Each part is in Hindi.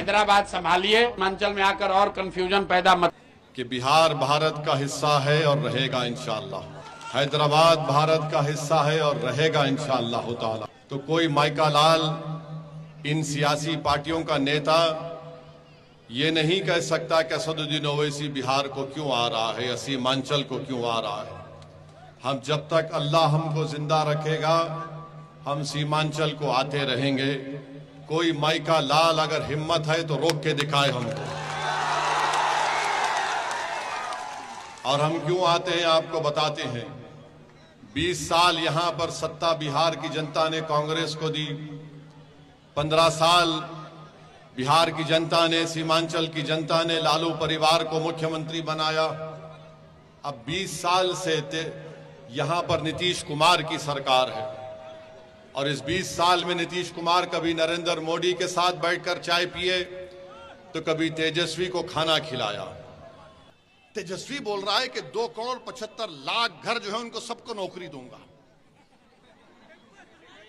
हैदराबाद संभालिए, सीमांचल में आकर और कंफ्यूजन पैदा मत। कि बिहार भारत का हिस्सा है और रहेगा इंशाअल्लाह। हैदराबाद भारत का हिस्सा है और रहेगा इंशाअल्लाह ताला। तो कोई माइका लाल, इन सियासी पार्टियों का नेता ये नहीं कह सकता कि असदुद्दीन ओवैसी बिहार को क्यों आ रहा है या सीमांचल को क्यों आ रहा है। हम जब तक अल्लाह हमको जिंदा रखेगा हम सीमांचल को आते रहेंगे। कोई माइका लाल अगर हिम्मत है तो रोक के दिखाए हमको। और हम क्यों आते हैं आपको बताते हैं। 20 साल यहां पर सत्ता बिहार की जनता ने कांग्रेस को दी। 15 साल बिहार की जनता ने, सीमांचल की जनता ने लालू परिवार को मुख्यमंत्री बनाया। अब 20 साल से यहां पर नीतीश कुमार की सरकार है और इस 20 साल में नीतीश कुमार कभी नरेंद्र मोदी के साथ बैठकर चाय पिए तो कभी तेजस्वी को खाना खिलाया। तेजस्वी बोल रहा है कि 2,75,00,000 घर जो है उनको सबको नौकरी दूंगा।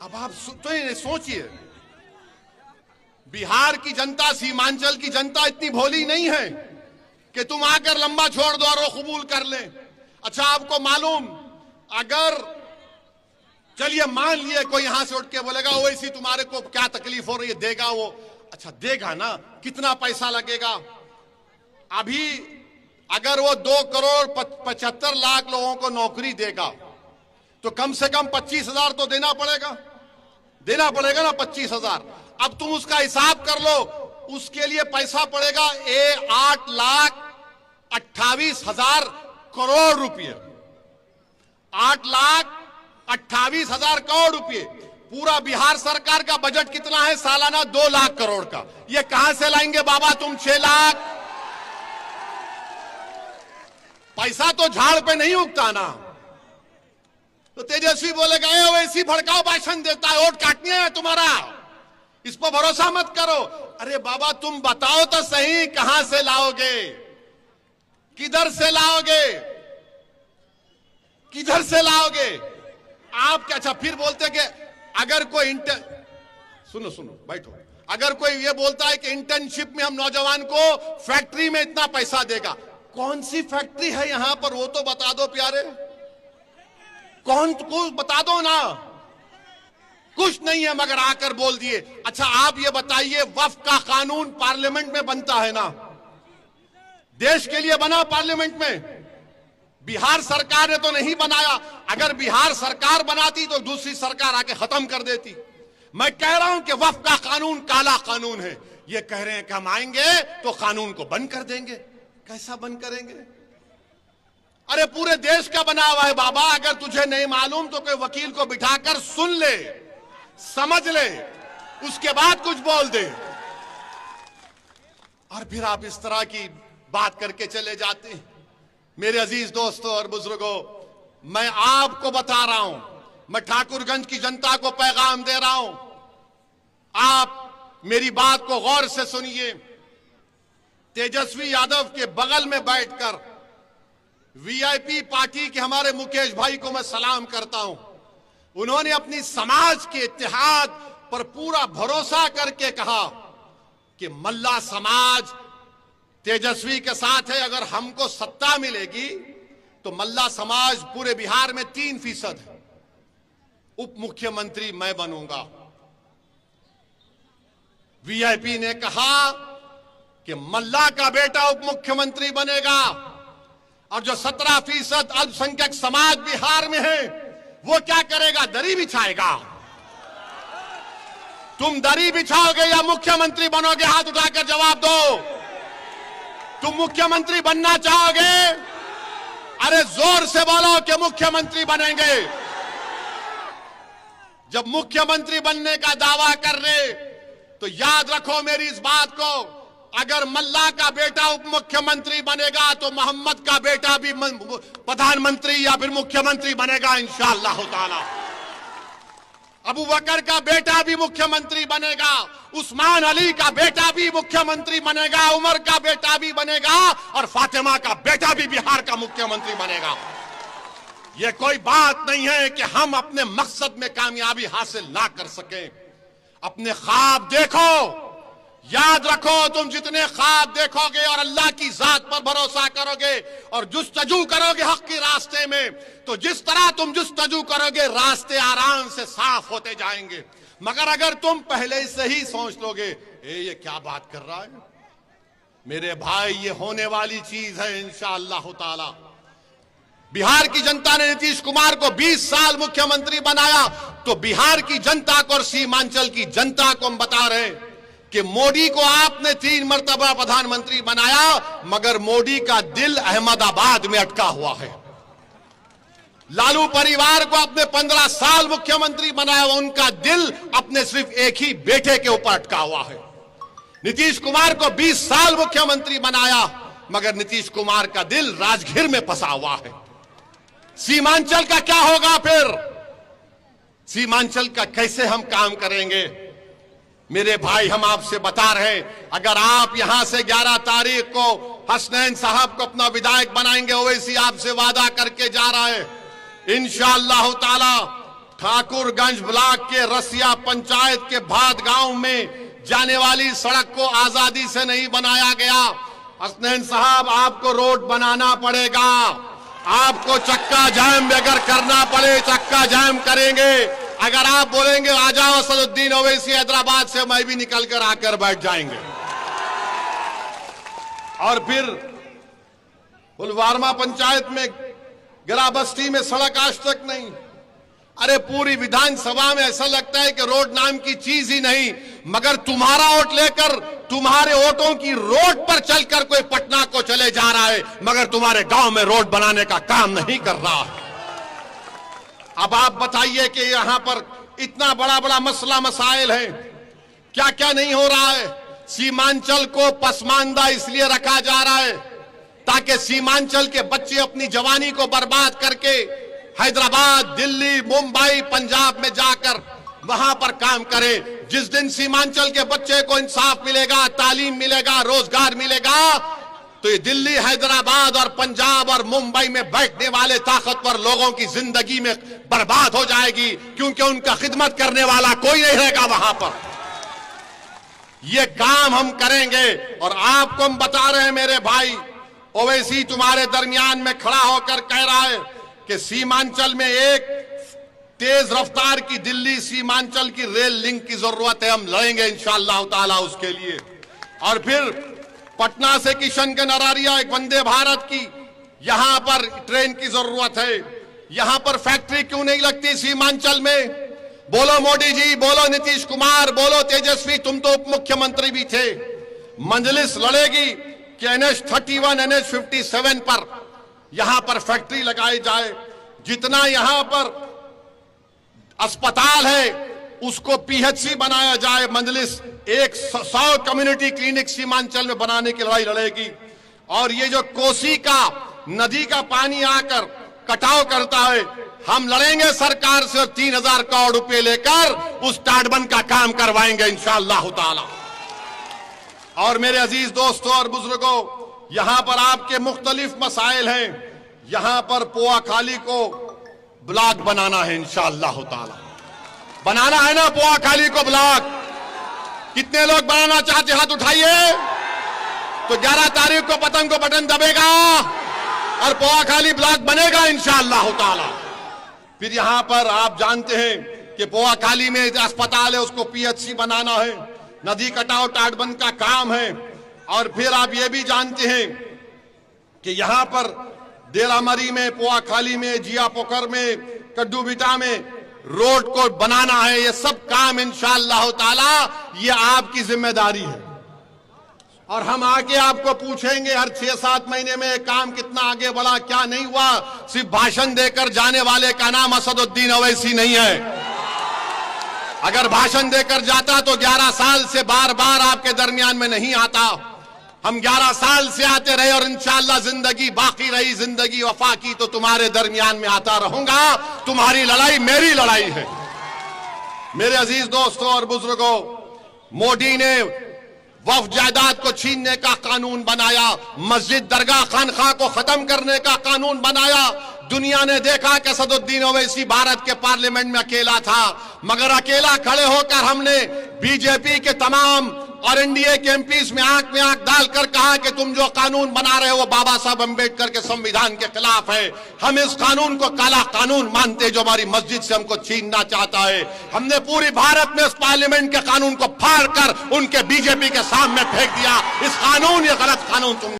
अब आप तो सोचिए, बिहार की जनता, सीमांचल की जनता इतनी भोली नहीं है कि तुम आकर लंबा छोड़ दो और वो कबूल कर ले। अच्छा, आपको मालूम, अगर चलिए मान लिए कोई यहां से उठ के बोलेगा ओवैसी तुम्हारे को क्या तकलीफ हो रही है, देगा वो। अच्छा देगा ना, कितना पैसा लगेगा? अभी अगर वो 2,75,00,000 लोगों को नौकरी देगा तो कम से कम 25,000 तो देना पड़ेगा ना 25,000। अब तुम उसका हिसाब कर लो, उसके लिए पैसा पड़ेगा 8,28,000 करोड़ रुपए। 8,28,000 करोड़ रुपए। पूरा बिहार सरकार का बजट कितना है? सालाना 2 लाख करोड़ का। ये कहां से लाएंगे बाबा तुम 6 लाख? पैसा तो झाड़ पे नहीं उगता ना। तो तेजस्वी बोलेगा ओवैसी भड़काऊ भाषण देता है, वोट काटनी है तुम्हारा, इस पर भरोसा मत करो। अरे बाबा तुम बताओ तो सही, कहां से लाओगे, किधर से लाओगे, किधर से लाओगे आप? क्या अच्छा फिर बोलते कि अगर कोई सुनो बैठो, अगर कोई ये बोलता है कि इंटर्नशिप में हम नौजवान को फैक्ट्री में इतना पैसा देगा, कौन सी फैक्ट्री है यहां पर वो तो बता दो प्यारे, कौन को बता दो ना। कुछ नहीं है मगर आकर बोल दिए। अच्छा आप ये बताइए, वक्फ का कानून पार्लियामेंट में बनता है ना, देश के लिए बना पार्लियामेंट में, बिहार सरकार ने तो नहीं बनाया। अगर बिहार सरकार बनाती तो दूसरी सरकार आके खत्म कर देती। मैं कह रहा हूं कि वक्फ का कानून काला कानून है। ये कह रहे हैं कि हम आएंगे तो कानून को बंद कर देंगे। कैसा बंद करेंगे? अरे पूरे देश का बना हुआ है बाबा। अगर तुझे नहीं मालूम तो कोई वकील को बिठाकर सुन ले, समझ ले, उसके बाद कुछ बोल दे। और फिर आप इस तरह की बात करके चले जाते हैं। मेरे अजीज दोस्तों और बुजुर्गों, मैं आपको बता रहा हूं, मैं ठाकुरगंज की जनता को पैगाम दे रहा हूं, आप मेरी बात को गौर से सुनिए। तेजस्वी यादव के बगल में बैठकर वीआईपी पार्टी के हमारे मुकेश भाई को मैं सलाम करता हूं। उन्होंने अपनी समाज के इत्तेहाद पर पूरा भरोसा करके कहा कि मल्ला समाज तेजस्वी के साथ है। अगर हमको सत्ता मिलेगी तो मल्ला समाज पूरे बिहार में 3% है, उप मुख्यमंत्री मैं बनूंगा। वीआईपी ने कहा कि मल्ला का बेटा उप मुख्यमंत्री बनेगा और जो 17% अल्पसंख्यक समाज बिहार में है वो क्या करेगा? दरी बिछाएगा। तुम दरी बिछाओगे या मुख्यमंत्री बनोगे? हाथ उठाकर जवाब दो। तुम मुख्यमंत्री बनना चाहोगे? अरे जोर से बोलो कि मुख्यमंत्री बनेंगे। जब मुख्यमंत्री बनने का दावा कर रहे तो याद रखो मेरी इस बात को, अगर मल्ला का बेटा उप मुख्यमंत्री बनेगा तो मोहम्मद का बेटा भी प्रधानमंत्री या फिर मुख्यमंत्री बनेगा इंशाअल्लाह ताला। अबू बकर का बेटा भी मुख्यमंत्री बनेगा, उस्मान अली का बेटा भी मुख्यमंत्री बनेगा, उमर का बेटा भी बनेगा और फातिमा का बेटा भी बिहार का मुख्यमंत्री बनेगा। यह कोई बात नहीं है कि हम अपने मकसद में कामयाबी हासिल ना कर सकें। अपने ख्वाब देखो, याद रखो, तुम जितने ख्वाब देखोगे और अल्लाह की जात पर भरोसा करोगे और जुस्तजू करोगे हक के रास्ते में, तो जिस तरह तुम जुस्तजू करोगे रास्ते आराम से साफ होते जाएंगे। मगर अगर तुम पहले से ही सोच लोगे ये क्या बात कर रहा है, मेरे भाई ये होने वाली चीज है इंशाअल्लाह ताला। बिहार की जनता ने नीतीश कुमार को 20 साल मुख्यमंत्री बनाया, तो बिहार की जनता को और सीमांचल की जनता को हम बता रहे हैं कि मोदी को आपने 3 मर्तबा प्रधानमंत्री बनाया, मगर मोदी का दिल अहमदाबाद में अटका हुआ है। लालू परिवार को आपने 15 साल मुख्यमंत्री बनाया, उनका दिल अपने सिर्फ एक ही बेटे के ऊपर अटका हुआ है। नीतीश कुमार को 20 साल मुख्यमंत्री बनाया, मगर नीतीश कुमार का दिल राजगीर में फंसा हुआ है। सीमांचल का क्या होगा फिर? सीमांचल का कैसे हम काम करेंगे? मेरे भाई, हम आपसे बता रहे हैं, अगर आप यहां से 11 तारीख को हसनैन साहब को अपना विधायक बनाएंगे, ओवैसी आपसे वादा करके जा रहा है इंशाअल्लाह ताला ठाकुरगंज ब्लॉक के रसिया पंचायत के भाद गांव में जाने वाली सड़क को आजादी से नहीं बनाया गया। हसनैन साहब, आपको रोड बनाना पड़ेगा, आपको चक्का जाम अगर करना पड़े चक्का जाम करेंगे। अगर आप बोलेंगे आ जाओ असदुद्दीन ओवैसी हैदराबाद से, मैं भी निकल कर आकर बैठ जाएंगे। और फिर पुलवामा पंचायत में गिराबस्ती में सड़क आज तक नहीं। अरे पूरी विधानसभा में ऐसा लगता है कि रोड नाम की चीज ही नहीं, मगर तुम्हारा वोट लेकर तुम्हारे वोटों की रोड पर चलकर कोई पटना को चले जा रहा है, मगर तुम्हारे गांव में रोड बनाने का काम नहीं कर रहा है। अब आप बताइए कि यहां पर इतना बड़ा बड़ा मसला मसाइल है, क्या क्या नहीं हो रहा है। सीमांचल को पसमानदा इसलिए रखा जा रहा है ताकि सीमांचल के बच्चे अपनी जवानी को बर्बाद करके हैदराबाद, दिल्ली, मुंबई, पंजाब में जाकर वहां पर काम करें। जिस दिन सीमांचल के बच्चे को इंसाफ मिलेगा, तालीम मिलेगा, रोजगार मिलेगा, तो ये दिल्ली, हैदराबाद और पंजाब और मुंबई में बैठने वाले ताकतवर लोगों की जिंदगी में बर्बाद हो जाएगी, क्योंकि उनका खिदमत करने वाला कोई नहीं रहेगा वहां पर। ये काम हम करेंगे और आपको हम बता रहे हैं मेरे भाई, ओवैसी तुम्हारे दरमियान में खड़ा होकर कह रहा है कि सीमांचल में एक तेज रफ्तार की दिल्ली सीमांचल की रेल लिंक की जरूरत है। हम लड़ेंगे इंशाअल्लाह ताला उसके लिए। और फिर पटना से किशनगंज अरारिया एक वंदे भारत की यहां पर ट्रेन की जरूरत है। यहां पर फैक्ट्री क्यों नहीं लगती सीमांचल में? बोलो मोदी जी, बोलो नीतीश कुमार, बोलो तेजस्वी, तुम तो उप मुख्यमंत्री भी थे। मजलिस लड़ेगी कि NH-31, NH-57 पर यहां पर फैक्ट्री लगाई जाए। जितना यहां पर अस्पताल है उसको PHC बनाया जाए। मजलिस 100 कम्युनिटी क्लिनिक सीमांचल में बनाने की लड़ाई लड़ेगी। और ये जो कोसी का नदी का पानी आकर कटाव करता है, हम लड़ेंगे सरकार से और 3000 करोड़ रुपए लेकर उस टाटबंद का काम करवाएंगे इंशाअल्लाह ताला। और मेरे अजीज दोस्तों और बुजुर्गों, यहां पर आपके मुख्तलिफ मसाइल हैं। यहां पर पोआखाली को ब्लॉक बनाना है इंशाअल्लाह ताला। बनाना है ना पोआखाली को ब्लॉक? कितने लोग बनाना चाहते, हाथ उठाइए। तो 11 तारीख को पतंग को बटन दबेगा और पोआखाली ब्लॉक बनेगा इंशाअल्लाह ताला। फिर यहां पर आप जानते हैं कि पोआखाली में अस्पताल है, उसको PHC बनाना है। नदी कटाव टाटबंद का काम है। और फिर आप ये भी जानते हैं कि यहां पर देरामरी में, पोआखाली में, जिया पोखर में, कड्डूबिटा में रोड को बनाना है। ये सब काम इंशाअल्लाह ताला ये आपकी जिम्मेदारी है। और हम आगे आपको पूछेंगे हर 6-7 महीने में काम कितना आगे बढ़ा, क्या नहीं हुआ। सिर्फ भाषण देकर जाने वाले का नाम असदुद्दीन ओवैसी नहीं है। अगर भाषण देकर जाता तो 11 साल से बार बार आपके दरमियान में नहीं आता। हम 11 साल से आते रहे और इंशाअल्लाह जिंदगी बाकी रही, जिंदगी वफा की, तो तुम्हारे दरमियान में आता रहूंगा। तुम्हारी लड़ाई मेरी लड़ाई है। मेरे अजीज दोस्तों और बुजुर्गों, मोदी ने वक्फ जायदाद को छीनने का कानून बनाया, मस्जिद, दरगाह, खानखा को खत्म करने का कानून बनाया। दुनिया ने देखा कि असदुद्दीन ओवैसी भारत के पार्लियामेंट में अकेला था, मगर अकेला खड़े होकर हमने बीजेपी के तमाम और एनडीए के एमपीज में आंख डालकर कहा कि तुम जो कानून बना रहे हो वो बाबा साहब अंबेडकर के संविधान के खिलाफ है। हम इस कानून को काला कानून मानते जो हमारी मस्जिद से हमको छीनना चाहता है। हमने पूरी भारत में इस पार्लियामेंट के कानून को फाड़ कर उनके बीजेपी के सामने फेंक दिया। इस कानून, ये गलत कानून तुम